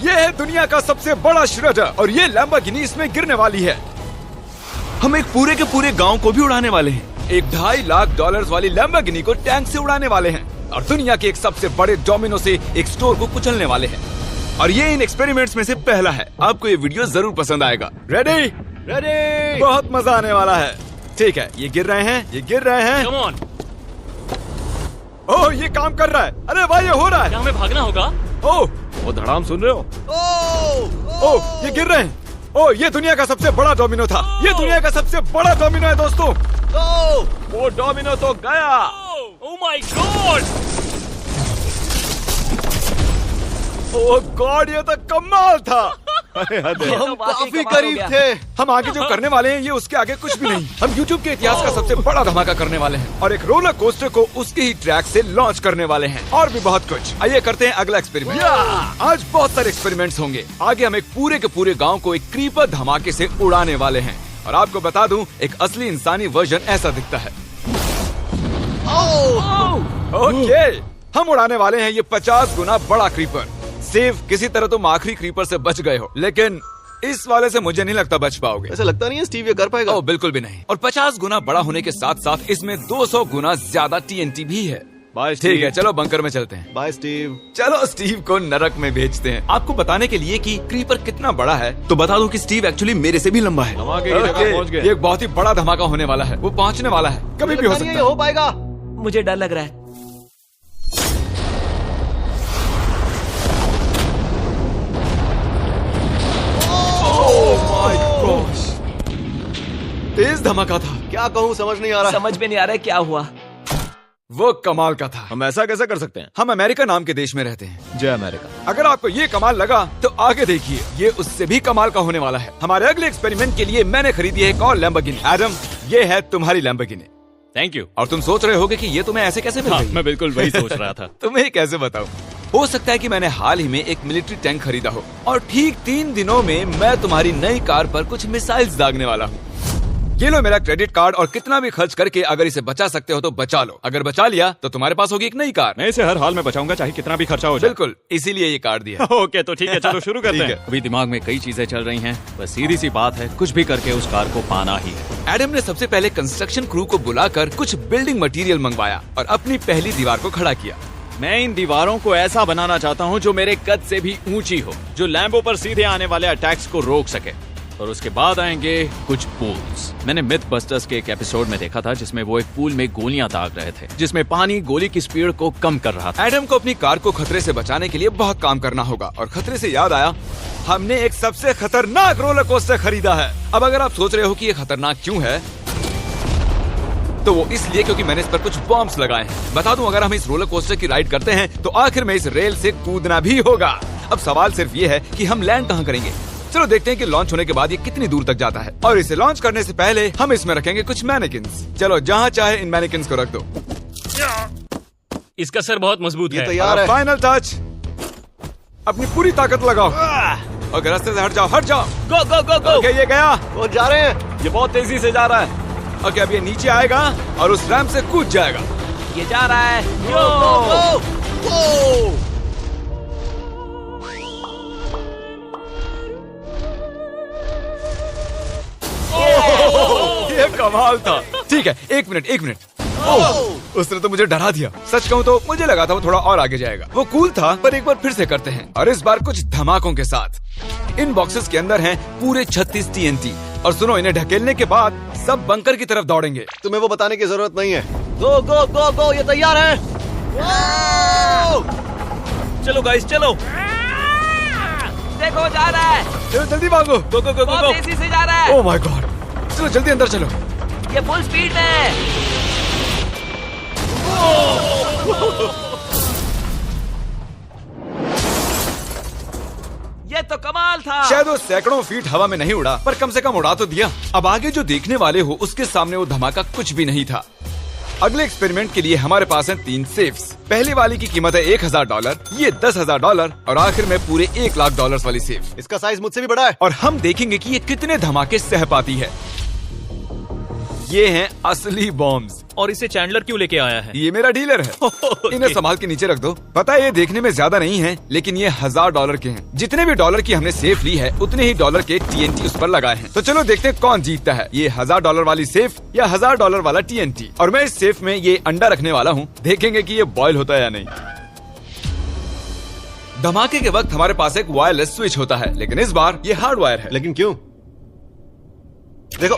ये है दुनिया का सबसे बड़ा श्रेडर और ये लैम्बोर्गिनी इसमें गिरने वाली है। हम एक पूरे के पूरे गांव को भी उड़ाने वाले हैं। एक $2.5 लाख वाली लैम्बोर्गिनी को टैंक से उड़ाने वाले हैं और दुनिया के एक सबसे बड़े डोमिनो से एक स्टोर को कुचलने वाले हैं। और ये इन एक्सपेरिमेंट्स में से पहला है। आपको ये वीडियो जरूर पसंद आएगा। रेडी? रेडी। बहुत मजा आने वाला है। ठीक है, ये गिर रहे हैं, ये गिर रहे हैं। Come on. ओह, ये काम कर रहा है। अरे भाई, ये हो रहा है। क्या हमें भागना होगा? ओह, वो धड़ाम सुन रहे हो? ओह, ये गिर रहे हैं। ओह, ये दुनिया का सबसे बड़ा डोमिनो था। ये दुनिया का सबसे बड़ा डोमिनो है दोस्तों। वो डोमिनो तो गया। Oh my God! Oh God, ये तो कमाल था। हम काफी करीब थे। हम आगे जो करने वाले हैं ये उसके आगे कुछ भी नहीं। हम YouTube के इतिहास का सबसे बड़ा धमाका करने वाले हैं और एक रोलर कोस्टर को उसके ही ट्रैक से लॉन्च करने वाले हैं और भी बहुत कुछ। आइए करते हैं अगला एक्सपेरिमेंट। आज बहुत सारे एक्सपेरिमेंट्स होंगे। आगे हम एक पूरे के पूरे गांव को एक क्रीपर धमाके से उड़ाने वाले हैं और आपको बता दूं, एक असली इंसानी वर्जन ऐसा दिखता है। ओके, हम उड़ाने वाले हैं ये 50 गुना बड़ा क्रीपर। सेव, किसी तरह तुम आखिरी क्रीपर से बच गए हो, लेकिन इस वाले से मुझे नहीं लगता बच पाओगे। ऐसा लगता नहीं है स्टीव ये कर पाएगा। ओह, बिल्कुल भी नहीं। और 50 गुना बड़ा होने के साथ साथ इसमें 200 गुना ज्यादा TNT भी है। बाय ठीक है, चलो बंकर में चलते हैं। Bye Steve. चलो स्टीव को नरक में भेजते हैं। आपको बताने के लिए कि क्रीपर कितना बड़ा है तो बता दूं कि स्टीव एक्चुअली मेरे से भी लंबा है। धमाके की जगह पहुंच ये गए। एक बहुत ही बड़ा धमाका होने वाला है। वो पहुंचने वाला है, कभी भी हो सकता है। हो पाएगा। मुझे डर लग रहा है। तेज धमाका था। क्या कहूँ समझ नहीं आ रहा। समझ में नहीं आ रहा है क्या हुआ। वो कमाल का था। हम ऐसा कैसे कर सकते हैं? हम अमेरिका नाम के देश में रहते हैं। जय अमेरिका। अगर आपको ये कमाल लगा तो आगे देखिए, ये उससे भी कमाल का होने वाला है। हमारे अगले एक्सपेरिमेंट के लिए मैंने खरीदी है एक और लैम्बोर्गिनी। एडम, ये है तुम्हारी लैम्बोर्गिनी। Thank you. और तुम सोच रहे होगे कि ये तुम्हें ऐसे कैसे मिल गई? मैं बिल्कुल वही सोच रहा था। तुम्हें कैसे बताऊं? हो सकता है कि मैंने हाल ही में एक मिलिट्री टैंक खरीदा हो और ठीक 3 दिनों में मैं तुम्हारी नई कार पर कुछ मिसाइल्स दागने वाला हूँ। ये लो मेरा क्रेडिट कार्ड और कितना भी खर्च करके अगर इसे बचा सकते हो तो बचा लो। अगर बचा लिया तो तुम्हारे पास होगी एक नई कार। मैं इसे हर हाल में बचाऊंगा, चाहे कितना भी खर्चा हो जाए। बिल्कुल, इसीलिए ये कार्ड दिया। ओके, तो ठीक है, चलो शुरू करते ठीक हैं। है। अभी दिमाग में कई चीजें चल रही हैं, बस सीधी सी बात है, कुछ भी करके उस कार को पाना ही है। एडम ने सबसे पहले कंस्ट्रक्शन क्रू को बुलाकर कुछ बिल्डिंग मटेरियल मंगवाया और अपनी पहली दीवार को खड़ा किया। मैं इन दीवारों को ऐसा बनाना चाहता हूँ जो मेरे कद से भी ऊंची हो, जो लैम्बो पर सीधे आने वाले अटैक्स को रोक सके। और उसके बाद आएंगे कुछ पूल्स। मैंने मिथ बस्टर्स के एक एपिसोड में देखा था जिसमें वो एक पूल में गोलियां दाग रहे थे, जिसमें पानी गोली की स्पीड को कम कर रहा था। एडम को अपनी कार को खतरे से बचाने के लिए बहुत काम करना होगा और खतरे से याद आया, हमने एक सबसे खतरनाक रोलर कोस्टर खरीदा है। अब अगर आप सोच रहे हो कि ये खतरनाक क्यों है, तो वो इसलिए क्योंकि मैंने इस पर कुछ बॉम्ब्स लगाए हैं। बता दूं, अगर हम इस रोलर कोस्टर की राइड करते हैं तो आखिर में इस रेल से कूदना भी होगा। अब सवाल सिर्फ ये है कि हम लैंड कहाँ करेंगे। चलो देखते हैं कि लॉन्च होने के बाद ये कितनी दूर तक जाता है। और इसे लॉन्च करने से पहले हम इसमें रखेंगे कुछ मैनेकिन्स। चलो जहाँ चाहे इन मैनेकिन्स को रख दो। इसका सर बहुत मजबूत है। तैयार है। फाइनल टच, अपनी पूरी ताकत लगाओ और रास्ते से हट जाओ, हट जाओ। गो गो गो गो। ओके, ये गया। वो जा रहे हैं। ये बहुत तेजी से जा रहा है। ओके, अब ये नीचे आएगा और उस रैंप से कूद जाएगा। ये जा रहा है। ये कमाल था। ठीक है, एक मिनट। ओह, उसने तो मुझे डरा दिया। सच कहूँ तो मुझे लगा था वो थोड़ा और आगे जाएगा। वो कूल था, पर एक बार फिर से करते हैं और इस बार कुछ धमाकों के साथ। इन बॉक्सेस के अंदर हैं पूरे 36 TNT और सुनो, इन्हें ढकेलने के बाद सब बंकर की तरफ दौड़ेंगे। तुम्हें वो बताने की जरूरत नहीं है। गो गो गो गो, ये तैयार है। चलो गाइस, चलो। देखो जा रहा है। चलो जल्दी भागो। गो गो गो बहुत गो। तेजी से जा रहा है। ओह माय गॉड, चलो जल्दी अंदर चलो। ये फुल स्पीड में है। ये तो कमाल था। शायद वो सैकड़ों फीट हवा में नहीं उड़ा, पर कम से कम उड़ा तो दिया। अब आगे जो देखने वाले हो उसके सामने वो धमाका कुछ भी नहीं था। अगले एक्सपेरिमेंट के लिए हमारे पास हैं 3 सेफ्स। पहली वाली की कीमत है $1000, ये $10,000 और आखिर में पूरे $1 लाख वाली सेफ। इसका साइज मुझसे भी बड़ा है। और हम देखेंगे कि ये कितने धमाके सह पाती है। ये हैं असली बॉम्ब्स। और इसे चैंडलर क्यों लेके आया है? ये मेरा डीलर है। इन्हें संभाल के नीचे रख दो। पता है ये देखने में ज्यादा नहीं है, लेकिन ये $1000 के हैं। जितने भी डॉलर की हमने सेफ ली है उतने ही डॉलर के TNT उस पर लगाए हैं। तो चलो देखते हैं कौन जीतता है, ये $1000 वाली सेफ या $1000 वाला TNT। और मैं इस सेफ में ये अंडा रखने वाला हूँ, देखेंगे कि ये बॉयल होता है या नहीं। धमाके के वक्त हमारे पास एक वायरलेस स्विच होता है, लेकिन इस बार ये हार्ड वायर है। लेकिन क्यों? देखो,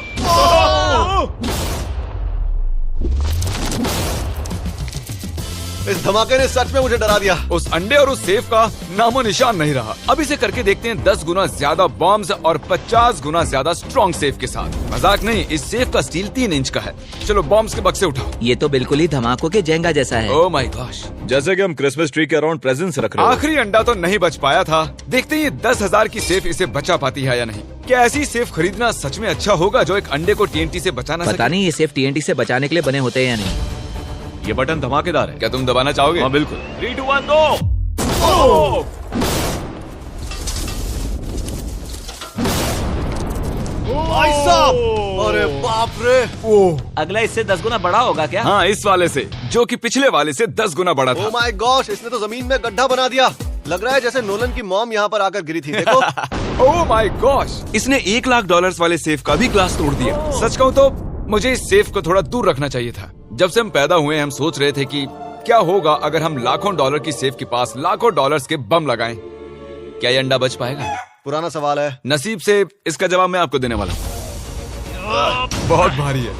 इस धमाके ने सच में मुझे डरा दिया। उस अंडे और उस सेफ का नामो निशान नहीं रहा। अब इसे करके देखते हैं 10 गुना ज्यादा बॉम्ब्स और 50 गुना ज्यादा स्ट्रॉन्ग सेफ के साथ। मजाक नहीं, इस सेफ का स्टील 3 इंच का है। चलो बॉम्ब्स के बक्से उठाओ। ये तो बिल्कुल ही धमाकों के जेंगा जैसा है। ओह माय गॉश, जैसे कि हम क्रिसमस ट्री के अराउंड प्रेजेंट्स रख रहे हैं। आखिरी अंडा तो नहीं बच पाया था। देखते हैं ये 10,000 की सेफ इसे बचा पाती है या नहीं। क्या ऐसी सेफ खरीदना सच में अच्छा होगा जो एक अंडे को TNT से बचा ना पता सके? नहीं ये सेफ TNT से बचाने के लिए बने होते हैं या नहीं। ये बटन धमाकेदार है। क्या तुम दबाना चाहोगे? हाँ बिल्कुल। 3, 2, 1 गो। भाई साहब, अरे बाप रे। अगला इससे 10 गुना बड़ा होगा क्या? हाँ, इस वाले से, जो कि पिछले वाले से 10 गुना बड़ा ओ था। माय गॉश, इसने तो जमीन में गड्ढा बना दिया। लग रहा है जैसे नोलन की मॉम यहाँ पर आकर गिरी थी। देखो। ओह माय गॉश, इसने $1,00,000 वाले सेफ का भी ग्लास तोड़ दिया। सच कहूँ तो मुझे इस सेफ को थोड़ा दूर रखना चाहिए था। जब से हम पैदा हुए हम सोच रहे थे कि क्या होगा अगर हम लाखों डॉलर की सेफ के पास लाखों डॉलर्स के बम लगाएं। क्या ये अंडा बच पाएगा? पुराना सवाल है। नसीब से इसका जवाब मैं आपको देने वाला हूँ। बहुत भारी है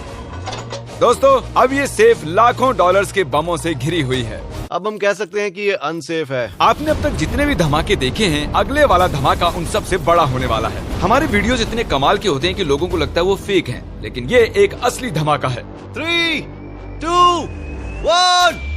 दोस्तों। अब ये सेफ लाखों डॉलर्स के बमों से घिरी हुई है। अब हम कह सकते हैं कि ये अनसेफ है। आपने अब तक जितने भी धमाके देखे हैं, अगले वाला धमाका उन सब से बड़ा होने वाला है। हमारे वीडियोस इतने कमाल के होते हैं कि लोगों को लगता है वो फेक हैं, लेकिन ये एक असली धमाका है। 3, 2, 1।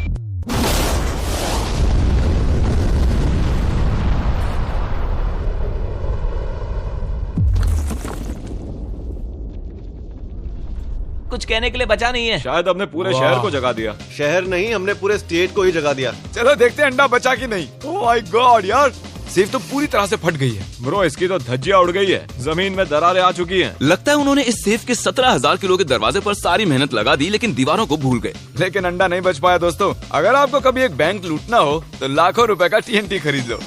कुछ कहने के लिए बचा नहीं है। शायद हमने पूरे शहर को जगा दिया। शहर नहीं, हमने पूरे स्टेट को ही जगा दिया। चलो देखते हैं अंडा बचा कि नहीं। ओह माय गॉड यार, सेफ तो पूरी तरह से फट गई है। ब्रो, इसकी तो धज्जियां उड़ गई है। जमीन में दरारें आ चुकी हैं। लगता है उन्होंने इस सेफ के 17,000 किलो के दरवाजे पर सारी मेहनत लगा दी, लेकिन दीवारों को भूल गए। लेकिन अंडा नहीं बच पाया दोस्तों। अगर आपको कभी एक बैंक लूटना हो तो लाखों रुपए का TNT खरीद लो।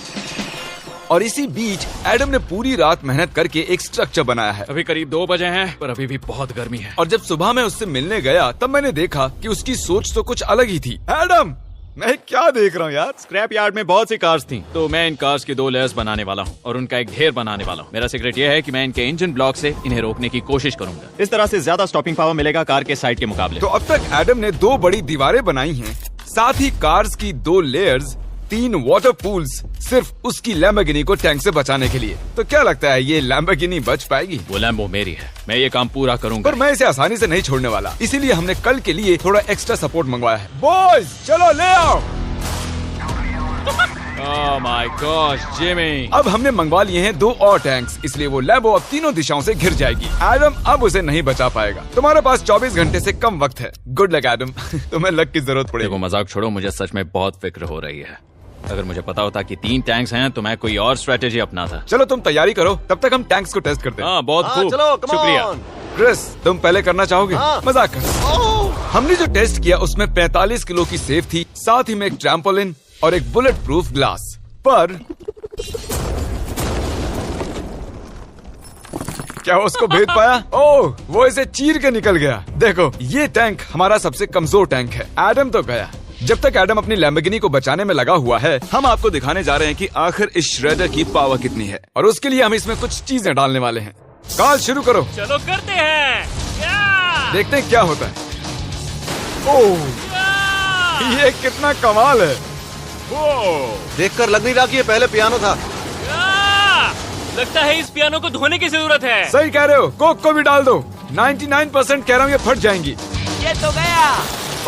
और इसी बीच एडम ने पूरी रात मेहनत करके एक स्ट्रक्चर बनाया है। अभी करीब 2 बजे हैं, पर अभी भी बहुत गर्मी है। और जब सुबह मैं उससे मिलने गया तब मैंने देखा कि उसकी सोच तो कुछ अलग ही थी। एडम, मैं क्या देख रहा हूँ यार? स्क्रैप यार्ड में बहुत सी कार्स थी, तो मैं इन कार्स की 2 लेयर्स बनाने वाला हूँ और उनका एक ढेर बनाने वाला हूँ। मेरा सीक्रेट ये है कि मैं इनके इंजन ब्लॉक से इन्हें रोकने की कोशिश करूंगा। इस तरह से ज्यादा स्टॉपिंग पावर मिलेगा कार के साइड के मुकाबले। तो अब तक एडम ने 2 बड़ी दीवारें बनाई हैं, साथ ही कार्स की 2 लेयर्स, 3 वाटर पूल्स, सिर्फ उसकी लैम्बोर्गिनी को टैंक से बचाने के लिए। तो क्या लगता है ये लैम्बोर्गिनी बच पाएगी? वो लैम्बो मेरी है, मैं ये काम पूरा करूंगा। पर मैं इसे आसानी से नहीं छोड़ने वाला, इसीलिए हमने कल के लिए थोड़ा एक्स्ट्रा सपोर्ट मंगवाया है। बॉयज चलो ले आओ। Oh my gosh Jimmy. अब हमने मंगवा लिए हैं 2 और टैंक्स, इसलिए वो लैम्बो अब तीनों दिशाओं से घिर जाएगी। एडम अब उसे नहीं बचा पाएगा। तुम्हारे पास 24 घंटे से कम वक्त है। Good luck Adam. तुम्हें लक की जरूरत पड़ेगी। देखो मजाक छोड़ो, मुझे सच में बहुत फिक्र हो रही है। अगर मुझे पता होता कि 3 टैंक्स हैं तो मैं कोई और स्ट्रेटेजी अपनाता। चलो तुम तैयारी करो, तब तक हम टैंक्स को टेस्ट करते हैं। हाँ बहुत खूब, चलो, come शुक्रिया। on। क्रिस, तुम पहले करना चाहोगे? हाँ। मजाक कर। हमने जो टेस्ट किया उसमें 45 किलो की सेफ थी, साथ ही में एक ट्रैम्पोलिन और एक बुलेट प्रूफ ग्लास। पर क्या उसको भेद पाया? ओह, वो इसे चीर के निकल गया। देखो, ये टैंक हमारा सबसे कमजोर टैंक है। एडम तो गया। जब तक एडम अपनी लैम्बोर्गिनी को बचाने में लगा हुआ है, हम आपको दिखाने जा रहे हैं कि आखिर इस श्रेडर की पावर कितनी है, और उसके लिए हम इसमें कुछ चीजें डालने वाले हैं। कॉल शुरू करो। चलो करते हैं। या! देखते हैं क्या होता है। ओह, ये कितना कमाल है। देखकर लग नहीं रहा कि ये पहले पियानो था। या! लगता है इस पियानो को धोने की जरूरत है। सही कह रहे हो, कोक को भी डाल दो। 99% कह रहा हूँ ये फट जाएंगी। ये तो गया।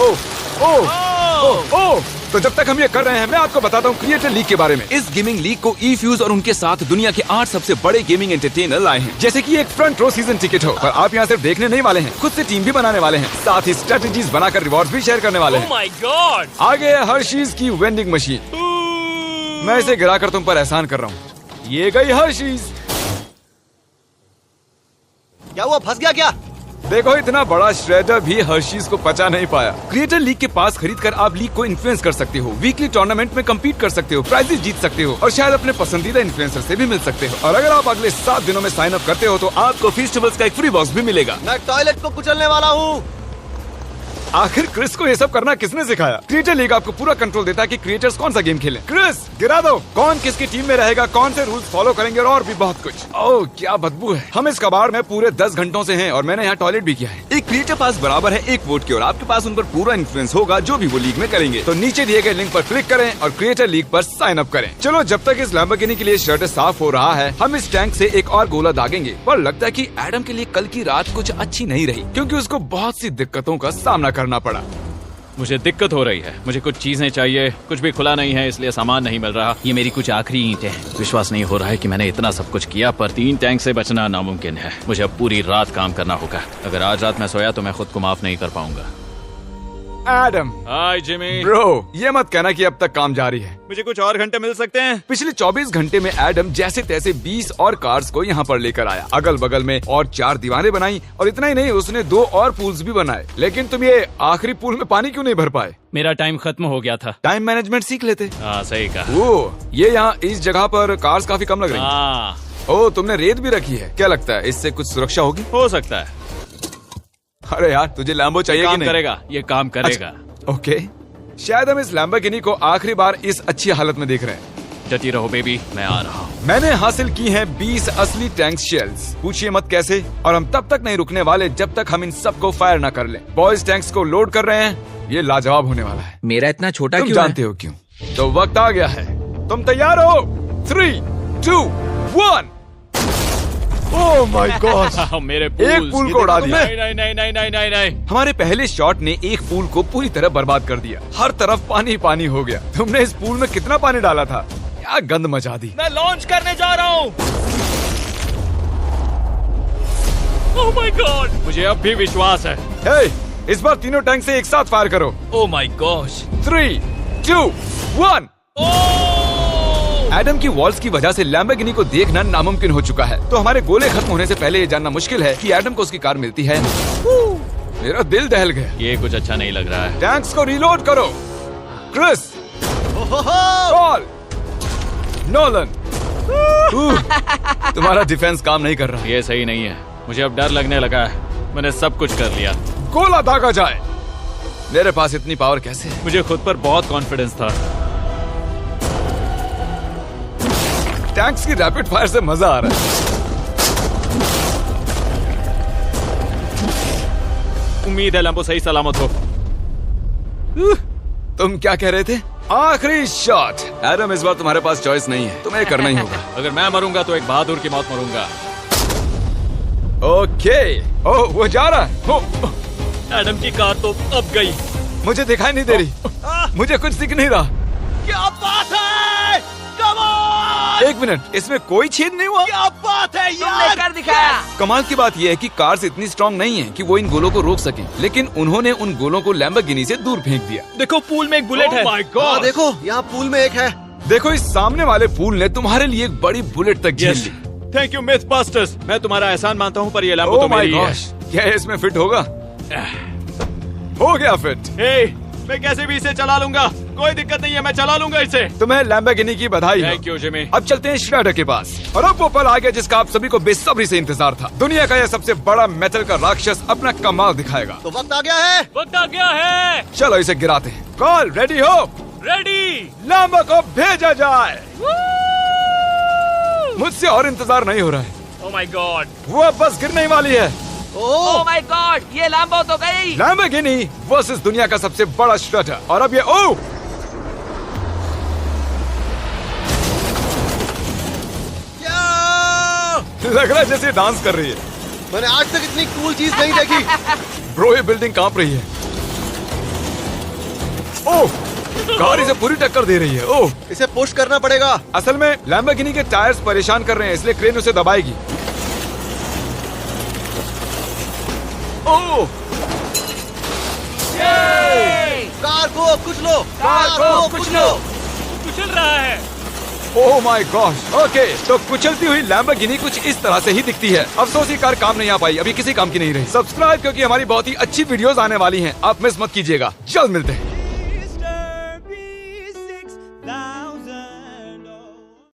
ओह ओह ओह ओह। तो जब तक हम ये कर रहे हैं, मैं आपको बताता हूँ क्रिएटर लीग के बारे में। इस गेमिंग लीग को ई-फ्यूज और उनके साथ दुनिया के 8 सबसे बड़े गेमिंग एंटरटेनर लाए हैं। जैसे कि एक फ्रंट रो सीजन टिकट हो, पर आप यहाँ सिर्फ देखने नहीं वाले हैं, खुद से टीम भी बनाने वाले हैं, साथ ही स्ट्रेटेजीज बनाकर रिवॉर्ड्स भी शेयर करने वाले ओह हैं। My God. आगे है हर्शीज की वेंडिंग मशीन। मैं इसे गिराकर तुम पर एहसान कर रहा हूँ। ये गई हर्शीज। क्या हुआ, फंस गया क्या? देखो इतना बड़ा श्रेडर भी हर्शीज को पचा नहीं पाया। क्रिएटर लीग के पास खरीद कर आप लीग को इन्फ्लुएंस कर सकते हो, वीकली टूर्नामेंट में कम्पीट कर सकते हो, प्राइजेस जीत सकते हो और शायद अपने पसंदीदा इन्फ्लुएंसर से भी मिल सकते हो। और अगर आप अगले 7 दिनों में साइन अप करते हो तो आपको फेस्टिवल्स का एक फ्री बॉक्स भी मिलेगा। मैं टॉयलेट को कुचलने वाला हूँ। आखिर क्रिस को ये सब करना किसने सिखाया? क्रिएटर लीग आपको पूरा कंट्रोल देता है कि क्रिएटर्स कौन सा गेम खेलें। क्रिस गिरा दो, कौन किसकी टीम में रहेगा, कौन से रूल्स फॉलो करेंगे और भी बहुत कुछ। ओह क्या बदबू है। हम इस कबाड़ में पूरे 10 घंटों से हैं और मैंने यहाँ टॉयलेट भी किया है। एक क्रिएटर पास बराबर है एक वोट के और आपके पास उन पर पूरा इन्फ्लुएंस होगा जो भी वो लीग में करेंगे। तो नीचे दिए गए लिंक पर क्लिक करें और क्रिएटर लीग पर साइन अप करें। चलो जब तक इस लैम्बोर्गिनी के लिए शर्ट साफ हो रहा है हम इस टैंक से एक और गोला दागेंगे। पर लगता है कि एडम के लिए कल की रात कुछ अच्छी नहीं रही क्योंकि उसको बहुत सी दिक्कतों का सामना करना पड़ा। मुझे दिक्कत हो रही है, मुझे कुछ चीजें चाहिए, कुछ भी खुला नहीं है इसलिए सामान नहीं मिल रहा। ये मेरी कुछ आखिरी ईंटें हैं। विश्वास नहीं हो रहा है कि मैंने इतना सब कुछ किया पर 3 टैंक से बचना नामुमकिन है। मुझे अब पूरी रात काम करना होगा। अगर आज रात मैं सोया तो मैं खुद को माफ नहीं कर पाऊंगा। एडम हाय जिमी। ब्रो ये मत कहना कि अब तक काम जारी है। मुझे कुछ और घंटे मिल सकते हैं? पिछले 24 घंटे में एडम जैसे तैसे 20 और कार्स को यहाँ पर लेकर आया। अगल बगल में और 4 दीवारें बनाई और इतना ही नहीं उसने 2 और पूल्स भी बनाए। लेकिन तुम ये आखिरी पूल में पानी क्यों नहीं भर पाए? मेरा टाइम खत्म हो गया था। टाइम मैनेजमेंट सीख लेते। हाँ सही कहा। ओ ये यहाँ इस जगह पर कार्स काफी कम लग रही हैं। हाँ ओ तुमने रेत भी रखी है, क्या लगता है इससे कुछ सुरक्षा होगी? हो सकता है। अरे यार तुझे लैम्बो चाहिए कि काम नहीं? करेगा, ये काम करेगा। ओके शायद हम इस लैम्बोर्गिनी को आखिरी बार इस अच्छी हालत में देख रहे हैं। डटी रहो बेबी, मैं आ रहा हूँ। मैंने हासिल की हैं 20 असली टैंक शेल्स। पूछिए मत कैसे और हम तब तक नहीं रुकने वाले जब तक हम इन सबको फायर ना कर लें। बॉयज टैंक्स को लोड कर रहे हैं, ये लाजवाब होने वाला है। मेरा इतना छोटा तुम क्यों जानते हो क्यों? तो वक्त आ गया है, तुम तैयार हो? 3, 2, 1। ओह माय गॉड मेरे एक पूल को उड़ा दिया। नहीं नहीं नहीं नहीं नहीं नहीं नहीं। हमारे पहले शॉट ने एक पूल को पूरी तरह बर्बाद कर दिया। हर तरफ पानी पानी हो गया। तुमने इस पूल में कितना पानी डाला था? क्या गंद मचा दी। मैं लॉन्च करने जा रहा हूँ। Oh my God. मुझे अब भी विश्वास है। हे, इस बार तीनों टैंक से एक साथ फायर करो। Oh my gosh. 3, 2, 1। एडम की वॉल्स की वजह से लैम्बोर्गिनी को देखना नामुमकिन हो चुका है। तो हमारे गोले खत्म होने से पहले ये जानना मुश्किल है कि एडम को उसकी कार मिलती है। मेरा दिल दहल गया। ये कुछ अच्छा नहीं लग रहा है। टैंक्स को रीलोड करो। Chris, Paul, Nolan. तुम्हारा डिफेंस काम नहीं कर रहा। ये सही नहीं है। मुझे अब डर लगने लगा है। मैंने सब कुछ कर लिया। गोला दागा जाए। मेरे पास इतनी पावर कैसे है? मुझे खुद पर बहुत कॉन्फिडेंस था। टैंक्स की रैपिड फायर से मजा आ रहा है। उम्मीद है लैम्बो सही सलामत हो। तुम क्या कह रहे थे? आखिरी शॉट। एडम इस बार तुम्हारे पास चॉइस नहीं है, तुम्हें करना ही होगा। अगर मैं मरूंगा तो एक बहादुर की मौत मरूंगा। ओके। ओह वो जा रहा है। एडम की कार तो अब गई। मुझे दिखाई नहीं दे रही। मुझे कुछ दिख नहीं रहा। क्या बात है? Come on! एक मिनट, इसमें कोई छेद नहीं हुआ। क्या बात है तुमने यार? कर दिखाया। कमाल की बात यह है कि कार्स इतनी स्ट्रांग नहीं है कि वो इन गोलों को रोक सकें, लेकिन उन्होंने उन गोलों को लैम्बोर्गिनी से दूर फेंक दिया। देखो पूल में एक बुलेट है। माय हाँ गॉड। देखो यहाँ पूल में एक है। देखो इस सामने वाले पूल ने तुम्हारे लिए एक बड़ी बुलेट तक झेल ली। Thank you myth busters. मैं तुम्हारा एहसान मानता हूँ पर ये लैम्बो ओह तो माय मेरी है। गॉश, क्या ये इसमें फिट होगा? हो गया फिट। हे, मैं कैसे भी इसे चला लूंगा। कोई दिक्कत नहीं है, मैं चला लूंगा इसे। तुम्हें लैम्बोर्गिनी की बधाई हो। Thank you Jimmy. अब चलते हैं श्रेडर के पास। और अब वो पल आ गया जिसका आप सभी को बेसब्री से इंतजार था। दुनिया का यह सबसे बड़ा मेटल का राक्षस अपना कमाल दिखाएगा। तो वक्त आ गया है। वक्त आ गया है। चलो इसे गिराते हैं। कॉल रेडी हो? रेडी। लैम्बो को भेजा जाए। मुझसे और इंतजार नहीं हो रहा है। Oh my God. वो अब बस गिरने ही वाली है। ओह माय गॉड, ये लैम्बो तो गई। लैम्बोर्गिनी वर्सेस दुनिया का सबसे बड़ा श्रेडर। और अब ये ओ लग रहा है जैसे डांस कर रही है। मैंने आज तक इतनी कूल चीज नहीं देखी। ब्रो ये बिल्डिंग कांप रही है। ओह कार इसे पूरी टक्कर दे रही है। ओह इसे पुश करना पड़ेगा। असल में लैम्बोर्गिनी के टायर्स परेशान कर रहे हैं इसलिए क्रेन उसे दबाएगी। ओह कार को कुचलो। कार को कुचलो। कुचल रहा है। Oh my God. ओके, तो कुचलती हुई लैम्बोर्गिनी कुछ इस तरह से ही दिखती है। अफसोस ये कार काम नहीं आ पाई, अभी किसी काम की नहीं रही। सब्सक्राइब क्योंकि हमारी बहुत ही अच्छी वीडियोस आने वाली हैं, आप मिस मत कीजिएगा। जल्द मिलते हैं।